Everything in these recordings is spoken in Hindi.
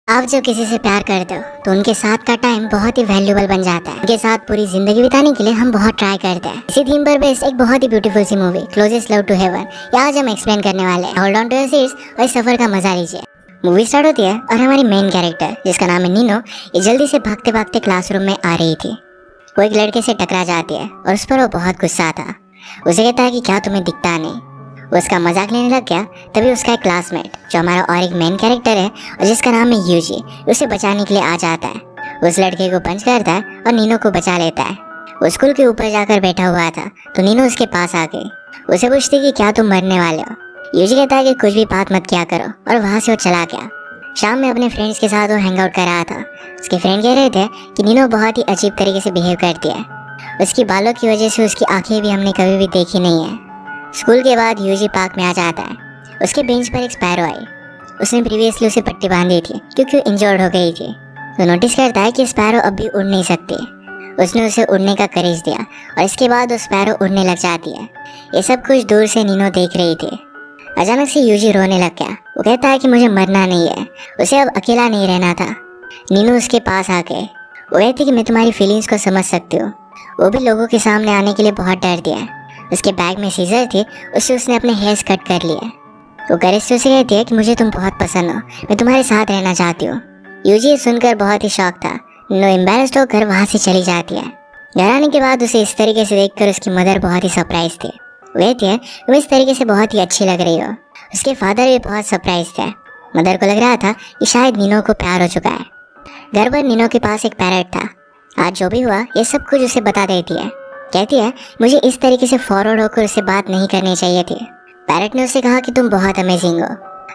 आप जब किसी से प्यार करते हो तो उनके साथ का टाइम बहुत ही वैल्यूएबल बन जाता है। उनके साथ पूरी जिंदगी बिताने के लिए हम बहुत ट्राई करते हैं। इसी थीम पर बेस्ड एक बहुत ही ब्यूटीफुल सी movie closest love to heaven आज हम एक्सप्लेन करने वाले हैं। Hold on to your seats और इस सफर का मजा लीजिए। मूवी स्टार्ट होती है और हमारी मेन कैरेक्टर जिसका नाम है नीनो, ये जल्दी से भागते भागते क्लासरूम में आ रही थी। वो एक लड़के से टकरा जाती है और उस पर वो बहुत गुस्सा था। उसे कहता है कि क्या तुम्हें दिखता नहीं। वो उसका मजाक लेने लग गया। तभी उसका एक क्लासमेट जो हमारा और एक मेन कैरेक्टर है और जिसका नाम है यूजी, उसे बचाने के लिए आ जाता है। उस लड़के को पंच करता है और नीनो को बचा लेता है। वो स्कूल के ऊपर जाकर बैठा हुआ था तो नीनो उसके पास आ गई। उसे पूछती कि क्या तुम मरने वाले हो। यूजी कहता है कि कुछ भी बात मत किया करो और वहाँ से वो चला गया। शाम में अपने फ्रेंड्स के साथ वो हैंग आउट कर रहा था। उसके फ्रेंड कह रहे थे कि नीनो बहुत ही अजीब तरीके से बिहेव करती है। उसकी बालों की वजह से उसकी आंखें भी हमने कभी भी देखी नहीं है। स्कूल के बाद यूजी पार्क में आ जाता है। उसके बेंच पर एक स्पैरो आई। उसने प्रीवियसली उसे पट्टी बांधी थी क्योंकि वो इंजर्ड हो गई थी। वो नोटिस करता है कि स्पैरो अब भी उड़ नहीं सकती। उसने उसे उड़ने का करेज दिया और इसके बाद वो स्पैरो उड़ने लग जाती है। ये सब कुछ दूर से नीनो देख रही थी। अचानक से यूजी रोने लग गया। वो कहता है कि मुझे मरना नहीं है, उसे अब अकेला नहीं रहना था। नीनो उसके पास आ गए। वो कहती कि मैं तुम्हारी फीलिंग्स को समझ सकती हूँ। वो भी लोगों के सामने आने के लिए बहुत डरती है। उसके बैग में सीजर थे, उससे उसने अपने हेयर्स कट कर लिए। वो करेज से उसे कहती है कि मुझे तुम बहुत पसंद हो, मैं तुम्हारे साथ रहना चाहती हूँ। यूजी सुनकर बहुत ही शॉक था। नो एम्बेरस्ड होकर वहाँ से चली जाती है। घर आने के बाद उसे इस तरीके से देखकर उसकी मदर बहुत ही सरप्राइज थी। वो कहती है तुम इस तरीके से बहुत ही अच्छी लग रही हो। उसके फादर भी बहुत सरप्राइज थे। मदर को लग रहा था कि शायद नीनो को प्यार हो चुका है। घर पर नीनो के पास एक पैरट था। आज जो भी हुआ ये सब कुछ उसे बता देती है। कहती है मुझे इस तरीके से फॉरवर्ड होकर उससे बात नहीं करनी चाहिए थी। पैरट ने उससे कहा कि तुम बहुत अमेजिंग हो।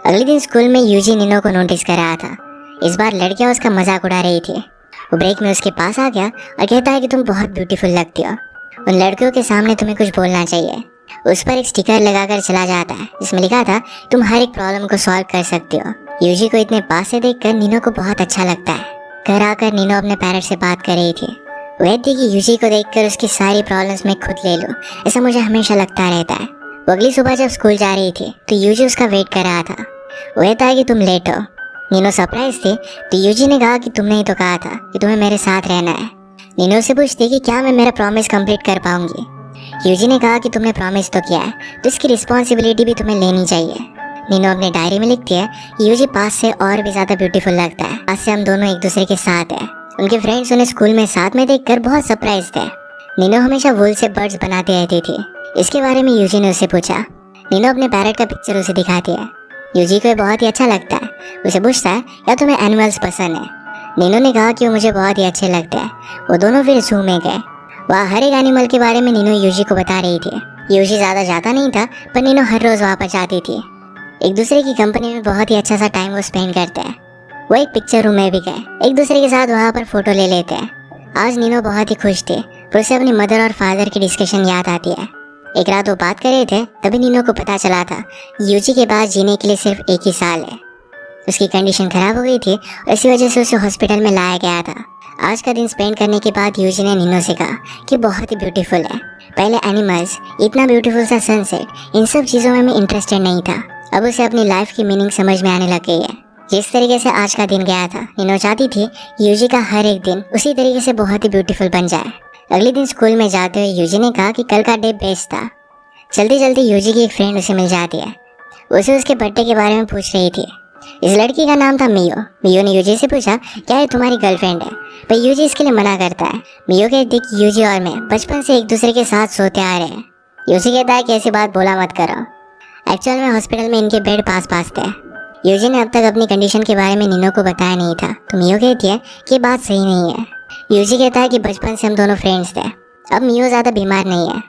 अगले दिन स्कूल में यूजी नीनो को नोटिस कर रहा था। इस बार लड़कियां उसका मजाक उड़ा रही थी। वो ब्रेक में उसके पास आ गया और कहता है कि तुम बहुत ब्यूटीफुल लगती हो। उन लड़कियों के सामने तुम्हें कुछ बोलना चाहिए। उस पर एक स्टिकर लगाकर चला जाता है जिसमें लिखा था तुम हर एक प्रॉब्लम को सॉल्व कर सकती हो। यूजी को इतने पास से देखकर नीनो को बहुत अच्छा लगता है। घर आकर नीनो अपने पैरट से बात कर रही थी। वह थी कि यूजी को देखकर उसकी सारी प्रॉब्लम्स मैं खुद ले लूं, ऐसा मुझे हमेशा लगता रहता है। वो अगली सुबह जब स्कूल जा रही थी तो यूजी उसका वेट कर रहा था। वह था कि तुम लेट हो। नीनो सरप्राइज थी तो यूजी ने कहा कि तुमने ही तो कहा था कि तुम्हें मेरे साथ रहना है। नीनो से पूछती कि क्या मैं मेरा प्रॉमिस कंप्लीट कर पाऊंगी। यूजी ने कहा कि तुमने प्रॉमिस तो किया है तो इसकी रिस्पॉन्सिबिलिटी भी तुम्हें लेनी चाहिए। नीनो अपने डायरी में लिखती है कि यूजी पास से और भी ज्यादा ब्यूटीफुल लगता है। आज से हम दोनों एक दूसरे के साथ हैं। उनके फ्रेंड्स उन्हें स्कूल में साथ में देखकर बहुत सरप्राइज थे। नीनो हमेशा वूल से बर्ड्स बनाती रहती थी। इसके बारे में यूजी ने उससे पूछा। नीनो अपने पैरट का पिक्चर उसे दिखाती है। यूजी को ये बहुत ही अच्छा लगता है। उसे पूछता है क्या तुम्हें एनिमल्स पसंद है। नीनो ने कहा कि वो मुझे बहुत ही अच्छे लगते हैं। वो दोनों फिर जू में गए। वहाँ हर एक एनिमल के बारे में नीनो यूजी को बता रही थी। यूजी ज्यादा जाता नहीं था पर नीनो हर रोज वहाँ पर जाती थी। एक दूसरे की कंपनी में बहुत ही अच्छा सा टाइम वो स्पेंड करते हैं। वो एक पिक्चर रूम में भी गए। एक दूसरे के साथ वहाँ पर फोटो ले लेते हैं। आज नीनो बहुत ही खुश थी पर उसे अपनी मदर और फादर की डिस्कशन याद आती है। एक रात वो बात कर रहे थे तभी नीनो को पता चला था यूजी के पास जीने के लिए सिर्फ 1 ही साल है। उसकी कंडीशन खराब हो गई थी और इसी वजह से उसे हॉस्पिटल में लाया गया था। आज का दिन स्पेंड करने के बाद यूजी ने नीनो से कहा कि बहुत ही ब्यूटीफुल है। पहले एनिमल्स, इतना ब्यूटीफुल सा सनसेट, इन सब चीज़ों में मैं इंटरेस्टेड नहीं था। अब उसे अपनी लाइफ की मीनिंग समझ में आने लग गई है। जिस तरीके से आज का दिन गया था नीनो चाहती थी यूजी का हर एक दिन उसी तरीके से बहुत ही ब्यूटीफुल बन जाए। अगले दिन स्कूल में जाते हुए यूजी ने कहा कि कल का डे बेस्ट था। जल्दी जल्दी यूजी की एक फ्रेंड उसे मिल जाती है। उसे उसके बर्थडे के बारे में पूछ रही थी। इस लड़की का नाम था मियो। मियो ने यूजी से पूछा क्या ये तुम्हारी गर्लफ्रेंड है, पर यूजी इसके लिए मना करता है। मियो कहती कि यूजी और मैं बचपन से एक दूसरे के साथ सोते आ रहे हैं। यूजी कहता है कि ऐसी बात बोला मत करो। एक्चुअल में हॉस्पिटल में इनके बेड पास पास थे। यूजी ने अब तक अपनी कंडीशन के बारे में नीनो को बताया नहीं था तो मियो कहती है कि बात सही नहीं है। यूजी कहता है कि बचपन से हम दोनों फ्रेंड्स थे। अब मियो ज़्यादा बीमार नहीं है।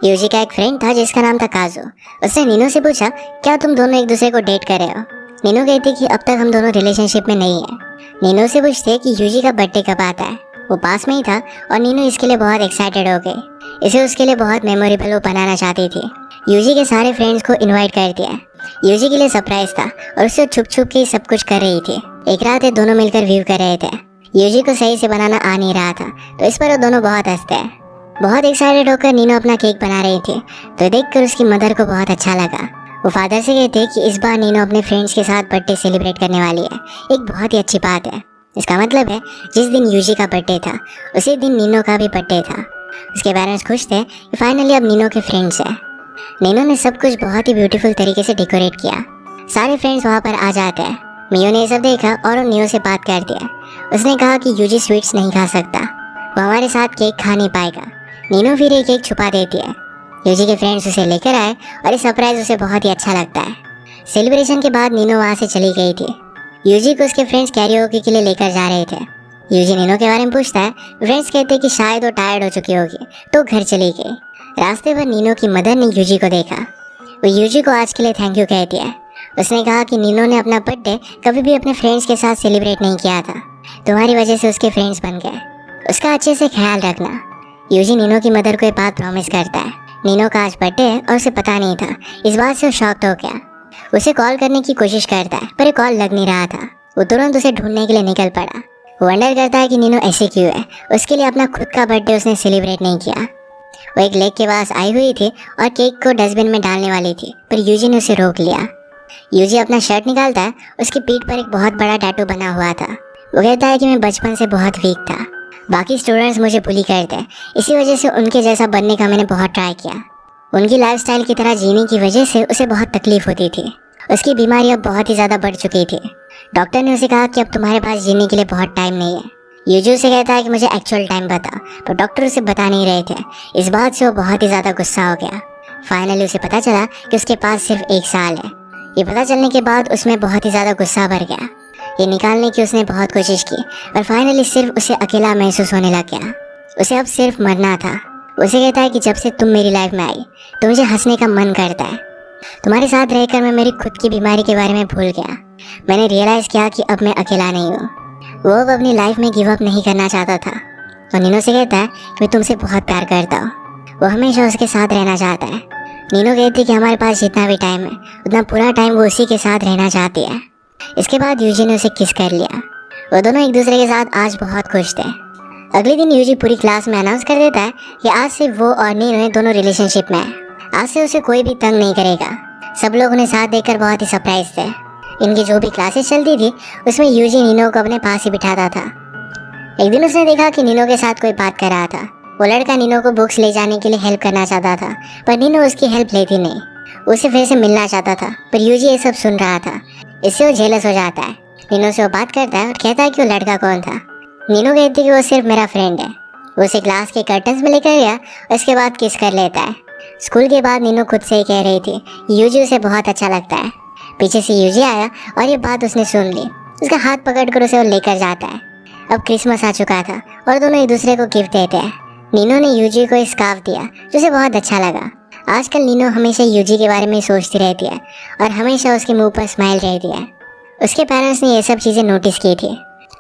यूजी का एक फ्रेंड था जिसका नाम था काजू। उसने नीनो से पूछा क्या तुम दोनों एक दूसरे को डेट कर रहे हो। नीनो कहती कि अब तक हम दोनों रिलेशनशिप में नहीं है। नीनो से पूछते कि यूजी का बर्थडे कब आता है। वो पास में ही था और नीनो इसके लिए बहुत एक्साइटेड हो गई। इसे उसके लिए बहुत मेमोरेबल वो बनाना चाहती थी। यूजी के सारे फ्रेंड्स को इनवाइट कर दिया। यूजी के लिए सरप्राइज था और उससे छुप छुप के सब कुछ कर रही थी। एक रात ये दोनों मिलकर व्यू कर रहे थे। यूजी को सही से बनाना आ नहीं रहा था तो इस पर वो दोनों बहुत हंसते हैं। बहुत एक्साइटेड होकर नीनो अपना केक बना रही थी तो देखकर उसकी मदर को बहुत अच्छा लगा। वो फादर से कहते हैं कि इस बार नीनो अपने फ्रेंड्स के साथ बर्थडे सेलिब्रेट करने वाली है। एक बहुत ही अच्छी बात है। इसका मतलब है जिस दिन यूजी का बर्थडे था उसी दिन नीनो का भी बर्थडे था। उसके पेरेंट्स खुश थे कि फाइनली अब नीनो के फ्रेंड्स हैं। नीनो ने सब कुछ बहुत ही ब्यूटीफुल तरीके से डेकोरेट किया। सारे फ्रेंड्स वहाँ पर आ जाते हैं। मियो ने ये सब देखा और नीनो से बात कर दिया। उसने कहा कि यूजी स्वीट्स नहीं खा सकता, वो हमारे साथ केक खा नहीं पाएगा। नीनो फिर एक केक छुपा देती है। यूजी के फ्रेंड्स उसे लेकर आए और ये सरप्राइज उसे बहुत ही अच्छा लगता है। सेलिब्रेशन के बाद नीनो वहाँ से चली गई थी। यूजी को उसके फ्रेंड्स कैरियोके के लिए लेकर जा रहे थे। यूजी नीनो के बारे में पूछता है। फ्रेंड्स कहते हैं कि शायद वो टायर्ड हो चुकी होगी तो घर चली गई। रास्ते पर नीनो की मदर ने यूजी को देखा। वो यूजी को आज के लिए थैंक यू कहती है। उसने कहा कि नीनो ने अपना बर्थडे कभी भी अपने फ्रेंड्स के साथ सेलिब्रेट नहीं किया था, तुम्हारी वजह से उसके फ्रेंड्स बन गए, उसका अच्छे से ख्याल रखना। यूजी नीनो की मदर को ये बात प्रॉमिस करता है। नीनो का आज बर्थडे है और उसे पता नहीं था। इस बात से वो शॉक्ड हो गया। उसे कॉल करने की कोशिश करता है पर कॉल लग नहीं रहा था। वो तुरंत उसे ढूंढने के लिए निकल पड़ा। वो वंडर करता है कि नीनो ऐसे क्यों है। उसके लिए अपना खुद का बर्थडे उसने सेलिब्रेट नहीं किया। वो एक लेक के पास आई हुई थी और केक को डस्टबिन में डालने वाली थी पर यूजी ने उसे रोक लिया। यूजी अपना शर्ट निकालता है। उसकी पीठ पर एक बहुत बड़ा टैटू बना हुआ था। वो कहता है कि मैं बचपन से बहुत वीक था, बाकी स्टूडेंट्स मुझे बुली करते, इसी वजह से उनके जैसा बनने का मैंने बहुत ट्राई किया। उनकी लाइफस्टाइल की तरह जीने की वजह से उसे बहुत तकलीफ होती थी। उसकी बीमारी अब बहुत ही ज़्यादा बढ़ चुकी थी। डॉक्टर ने उसे कहा कि अब तुम्हारे पास जीने के लिए बहुत टाइम नहीं है। यूजी उसे कहता है कि मुझे एक्चुअल टाइम बता, पर डॉक्टर उसे बता नहीं रहे थे। इस बात से वो बहुत ही ज़्यादा गुस्सा हो गया। फाइनली उसे पता चला कि उसके पास सिर्फ 1 साल है। ये पता चलने के बाद उसमें बहुत ही ज़्यादा गुस्सा भर गया। ये निकालने की उसने बहुत कोशिश की और फाइनली सिर्फ उसे अकेला महसूस होने लग गया। उसे अब सिर्फ मरना था। उसे कहता है कि जब से तुम मेरी लाइफ में आई तो मुझे हंसने का मन करता है। तुम्हारे साथ रहकर मैं मेरी खुद की बीमारी के बारे में भूल गया। मैंने रियलाइज़ किया कि अब मैं अकेला नहीं हूँ। वो अब अपनी लाइफ में गिव अप नहीं करना चाहता था। और नीनो से कहता है कि मैं तुमसे बहुत प्यार करता हूँ। वो हमेशा उसके साथ रहना चाहता है। नीनो कहती है कि हमारे पास जितना भी टाइम है उतना पूरा टाइम वो उसी के साथ रहना चाहती है। इसके बाद यूजी ने उसे किस कर लिया। वो दोनों एक दूसरे के साथ आज बहुत खुश थे। अगले दिन यूजी पूरी क्लास में अनाउंस कर देता है कि आज से वो और नीनो दोनों रिलेशनशिप में है। आज से उसे कोई भी तंग नहीं करेगा। सब लोग उन्हें साथ देखकर बहुत ही सरप्राइज थे। इनकी जो भी क्लासेस चलती थी उसमें यूजी नीनो को अपने पास ही बिठाता था। एक दिन उसने देखा कि नीनो के साथ कोई बात कर रहा था। वो लड़का नीनो को बुक्स ले जाने के लिए हेल्प करना चाहता था पर नीनो उसकी हेल्प लेती नहीं। उसे फिर से मिलना चाहता था पर यूजी ये सब सुन रहा था। इससे वो जेलस हो जाता है। नीनो से वो बात करता है और कहता है कि वो लड़का कौन था। नीनो कहती है कि वो सिर्फ मेरा फ्रेंड है। वो उसे क्लास के कर्टन्स में लेकर गया और इसके बाद किस कर लेता है। स्कूल के बाद नीनो खुद से ही कह रही थी यूजी उसे बहुत अच्छा लगता है। पीछे से यूजी आया और ये बात उसने सुन ली। उसका हाथ पकड़कर उसे वो लेकर जाता है। अब क्रिसमस आ चुका था और दोनों एक दूसरे को गिफ्ट देते हैं। नीनो ने यूजी को स्कार्फ दिया जो उसे बहुत अच्छा लगा। आजकल नीनो हमेशा यूजी के बारे में सोचती रहती है और हमेशा उसके मुंह पर स्माइल रहती है। उसके पेरेंट्स ने ये सब चीज़ें नोटिस की थी।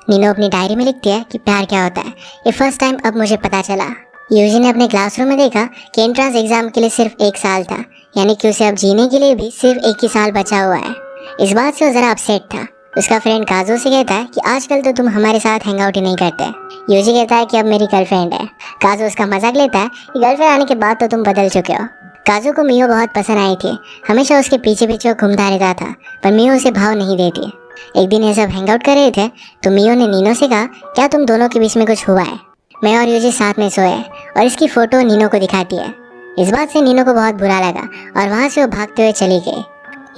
नीनो अपनी डायरी में लिखती है कि प्यार क्या होता है, ये फर्स्ट टाइम अब मुझे पता चला। यूजी ने अपने क्लासरूम में देखा कि एंट्रेंस एग्जाम के लिए सिर्फ 1 साल था, यानी कि उसे अब जीने के लिए भी सिर्फ 1 ही साल बचा हुआ है। इस बात से वो ज़रा अपसेट था। उसका फ्रेंड काजो से कहता है कि आजकल तो तुम हमारे साथ हैंग आउट ही नहीं करते। यूजी कहता है कि अब मेरी गर्लफ्रेंड है। काजो उसका मजाक लेता है कि गर्लफ्रेंड आने के बाद तो तुम बदल चुके हो। काजो को मियो बहुत पसंद आई थी। हमेशा उसके पीछे पीछे घूमता रहता था पर मियो उसे भाव नहीं देती। एक दिन ये सब हैंग आउट कर रहे थे तो मियो ने नीनो से कहा क्या तुम दोनों के बीच में कुछ हुआ है। मैं और यूजी साथ में सोए और इसकी फ़ोटो नीनो को दिखाती है। इस बात से नीनो को बहुत बुरा लगा और वहाँ से वो भागते हुए चली गई।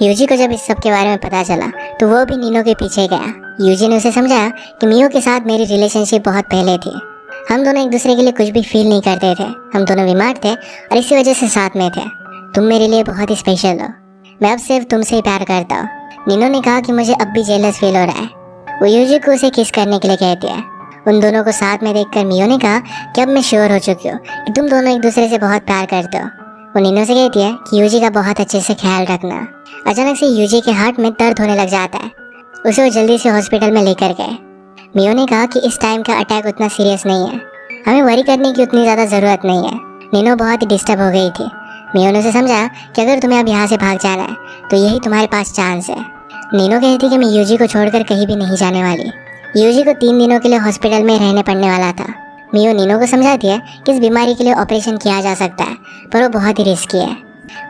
यूजी को जब इस सब के बारे में पता चला तो वो भी नीनो के पीछे गया। यूजी ने उसे समझाया कि मियो के साथ मेरी रिलेशनशिप बहुत पहले थी। हम दोनों एक दूसरे के लिए कुछ भी फील नहीं करते थे। हम दोनों बीमार थे और इसी वजह से साथ में थे। तुम मेरे लिए बहुत ही स्पेशल हो। मैं अब सिर्फ तुमसे ही प्यार करता हूँ। नीनो ने कहा कि मुझे अब भी जेलस फील हो रहा है। वो यूजी को उसे किस करने के लिए कहती है। उन दोनों को साथ में देखकर मियो ने कहा कि अब मैं श्योर हो चुकी हूँ कि तुम दोनों एक दूसरे से बहुत प्यार करते हो। वो नीनो से कहती है कि यूजी का बहुत अच्छे से ख्याल रखना। अचानक से यूजी के हार्ट में दर्द होने लग जाता है। उसे वो जल्दी से हॉस्पिटल में लेकर गए। मियो ने कहा कि इस टाइम का अटैक उतना सीरियस नहीं है, हमें वरी करने की उतनी ज़्यादा ज़रूरत नहीं है। नीनो बहुत ही डिस्टर्ब हो गई थी। मियो ने उसे समझाया कि अगर तुम्हें अब यहाँ से भाग जाना है तो यही तुम्हारे पास चांस है। नीनो कहती कि मैं यूजी को छोड़कर कहीं भी नहीं जाने वाली। यूजी को 3 दिनों के लिए हॉस्पिटल में रहने पड़ने वाला था। मियो नीनो को समझाती है कि इस बीमारी के लिए ऑपरेशन किया जा सकता है पर वो बहुत ही रिस्की है।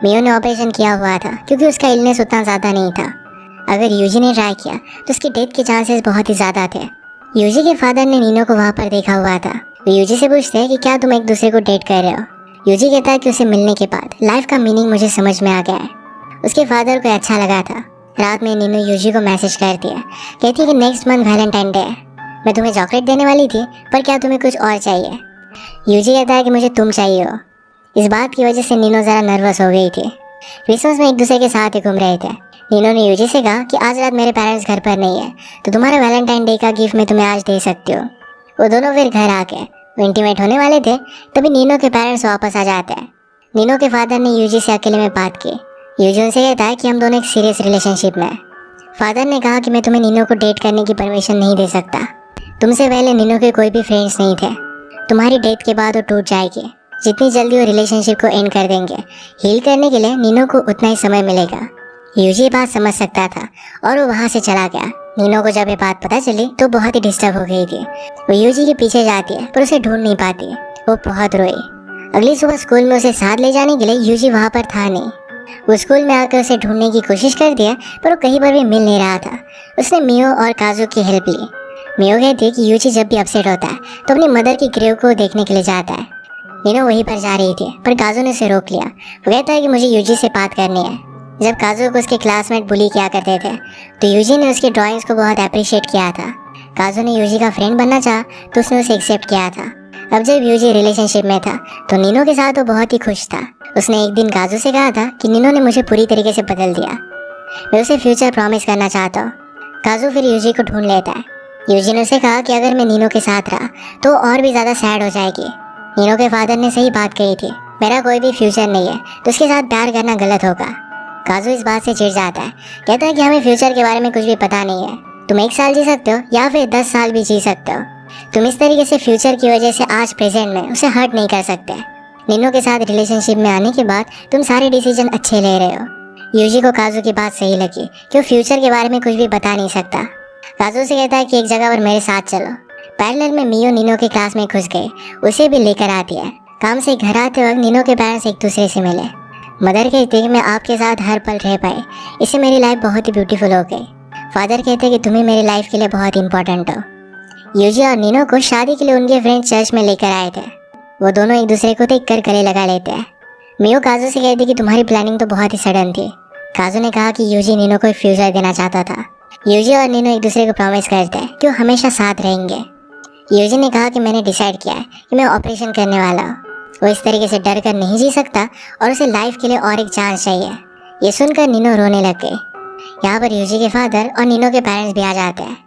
मियो ने ऑपरेशन किया हुआ था क्योंकि उसका इलनेस उतना ज़्यादा नहीं था। अगर यूजी ने ट्राई किया तो उसकी डेथ के चांसेस बहुत ही ज़्यादा थे। यूजी के फादर ने नीनो को वहाँ पर देखा हुआ था। वो यूजी से पूछते हैं कि क्या तुम एक दूसरे को डेट कर रहे हो। यूजी कहता है कि उसे मिलने के बाद लाइफ का मीनिंग मुझे समझ में आ गया है। उसके फादर को अच्छा लगा था। रात में नीनो यूजी को मैसेज करती है, कहती है कि नेक्स्ट मंथ वैलेंटाइन डे है, मैं तुम्हें चॉकलेट देने वाली थी, पर क्या तुम्हें कुछ और चाहिए। यूजी कहता है कि मुझे तुम चाहिए हो। इस बात की वजह से नीनो ज़रा नर्वस हो गई थी। क्रिसमस में एक दूसरे के साथ ही घूम रहे थे। नीनो ने यूजी से कहा कि आज रात मेरे पेरेंट्स घर पर नहीं है, तो तुम्हारा वैलेंटाइन डे का गिफ्ट मैं तुम्हें आज दे सकती हूँ। वो दोनों फिर घर आके वो इंटीमेट होने वाले थे, तभी नीनो के पेरेंट्स वापस आ जाते हैं। नीनो के फादर ने यूजी से अकेले में बात की। यूजी उनसे कहता है कि हम दोनों एक सीरियस रिलेशनशिप में हैं। फादर ने कहा कि मैं तुम्हें नीनो को डेट करने की परमिशन नहीं दे सकता। तुमसे पहले नीनो के कोई भी फ्रेंड्स नहीं थे। तुम्हारी डेथ के बाद वो टूट जाएगी। जितनी जल्दी वो रिलेशनशिप को एंड कर देंगे, हील करने के लिए नीनो को उतना ही समय मिलेगा। यूजी ये बात समझ सकता था और वो वहाँ से चला गया। नीनो को जब ये बात पता चली तो बहुत ही डिस्टर्ब हो गई थी। वो यूजी के पीछे जाती है पर उसे ढूंढ नहीं पाती। वो बहुत रोई। अगली सुबह स्कूल में उसे साथ ले जाने के लिए यूजी वहाँ पर था नहीं। वो स्कूल में आकर उसे ढूंढने की कोशिश करती है पर वो कहीं पर भी मिल नहीं रहा था। उसने मियो और काजू की हेल्प ली। मियो कहती है कि यूजी जब भी अपसेट होता है तो अपनी मदर की ग्रेव को देखने के लिए जाता है। नीनो वहीं पर जा रही थी पर काजू ने उसे रोक लिया। वो कहता है कि मुझे यूजी से बात करनी है। जब काजू को उसके क्लासमेट बुली किया करते थे तो यूजी ने उसकी ड्राइंग्स को बहुत अप्रिशिएट किया था। काजू ने यूजी का फ्रेंड बनना चाहा तो उसने उसे एक्सेप्ट किया था। अब जब यूजी रिलेशनशिप में था तो नीनो के साथ वो बहुत ही खुश था। उसने एक दिन काजू से कहा था कि नीनो ने मुझे पूरी तरीके से बदल दिया, मैं उसे फ्यूचर प्रॉमिस करना चाहता हूँ। काजू फिर यूजी को ढूंढ लेता है। यूजी ने उसे कहा कि अगर मैं नीनो के साथ रहा तो और भी ज़्यादा सैड हो जाएगी। नीनो के फादर ने सही बात कही थी, मेरा कोई भी फ्यूचर नहीं है तो उसके साथ प्यार करना गलत होगा। काजू इस बात से चिढ़ जाता है। कहता है कि हमें फ्यूचर के बारे में कुछ भी पता नहीं है। तुम 1 साल जी सकते हो या फिर 10 साल भी जी सकते हो। तुम इस तरीके से फ्यूचर की वजह से आज प्रेजेंट में उसे हर्ट नहीं कर सकते। नीनो के साथ रिलेशनशिप में आने के बाद तुम सारे डिसीजन अच्छे ले रहे हो। यूजी को काजू की बात सही लगी कि वो फ्यूचर के बारे में कुछ भी बता नहीं सकता। काजू से कहता है कि एक जगह पर मेरे साथ चलो। पैरेलल में मियो नीनो के क्लास में घुस गए, उसे भी लेकर आती है। काम से घर आते वक्त नीनो के पेरेंट्स एक दूसरे से मिले। मदर कहती है कि मैं आपके साथ हर पल रह पाई, इससे मेरी लाइफ बहुत ही ब्यूटीफुल हो गई। फादर कहते हैं कि तुम्हें मेरी लाइफ के लिए बहुत इंपॉर्टेंट हो। यूजी और नीनो को शादी के लिए उनके फ्रेंड चर्च में लेकर आए थे। वो दोनों एक दूसरे को देखकर गले लगा लेते हैं। मियो काजू से कहती कि तुम्हारी प्लानिंग तो बहुत ही सडन थी। काजू ने कहा कि यूजी नीनो को एक फ्यूचर देना चाहता था। यूजी और नीनो एक दूसरे को प्रॉमिस करते हैं कि वो हमेशा साथ रहेंगे। यूजी ने कहा कि मैंने डिसाइड किया है कि मैं ऑपरेशन करने वाला हूँ। वो इस तरीके से डर कर नहीं जी सकता और उसे लाइफ के लिए और एक चांस चाहिए। ये सुनकर नीनो रोने लग गई। यहाँ पर यूजी के फादर और नीनो के पेरेंट्स भी आ जाते हैं।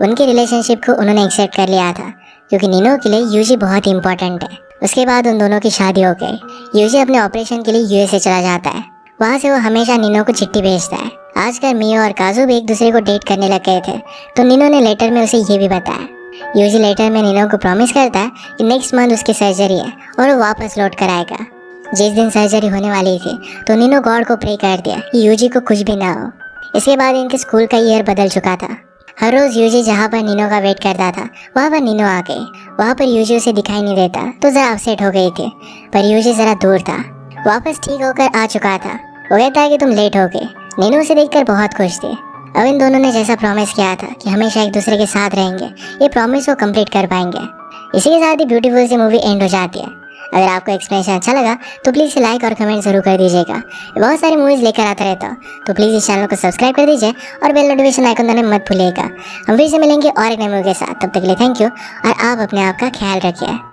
उनकी रिलेशनशिप को उन्होंने एक्सेप्ट कर लिया था क्योंकि नीनो के लिए यूजी बहुत ही इंपॉर्टेंट है। उसके बाद उन दोनों की शादी हो गई। यूजी अपने ऑपरेशन के लिए यूएसए चला जाता है। वहाँ से वो हमेशा नीनो को चिट्ठी भेजता है। आजकल मियो और काजू भी एक दूसरे को डेट करने लग गए थे तो नीनो ने लेटर में उसे ये भी बताया। यूजी लेटर में नीनो को प्रॉमिस करता है कि नेक्स्ट मंथ उसकी सर्जरी है और वो वापस लौट कर आएगा। जिस दिन सर्जरी होने वाली थी तो नीनो गॉड को प्रे कर दिया कि यूजी को कुछ भी ना हो। इसके बाद इनके स्कूल का ईयर बदल चुका था। हर रोज़ यूजी जहाँ पर नीनो का वेट करता था वहाँ पर नीनो आ गई। वहाँ पर यूजी उसे दिखाई नहीं देता तो ज़रा अपसेट हो गई थी, पर यूजी ज़रा दूर था। वापस ठीक होकर आ चुका था। वो कहता है कि तुम लेट हो गए। नीनो उसे देखकर बहुत खुश थी। अब इन दोनों ने जैसा प्रॉमिस किया था कि हमेशा एक दूसरे के साथ रहेंगे, ये प्रॉमिस वो कंप्लीट कर पाएंगे। इसी के साथ ही ब्यूटीफुल सी मूवी एंड हो जाती है। अगर आपको एक्सप्लेनेशन अच्छा लगा तो प्लीज़ इसे लाइक और कमेंट जरूर कर दीजिएगा। बहुत सारी मूवीज़ लेकर आता रहता हूँ तो प्लीज़ इस चैनल को सब्सक्राइब कर दीजिए और बेल नोटिफिकेशन आइकन दबाना मत भूलिएगा। हम फिर से मिलेंगे और एक नई मूवी के साथ। तब तक के लिए थैंक यू और आप अपने आप का ख्याल रखिए।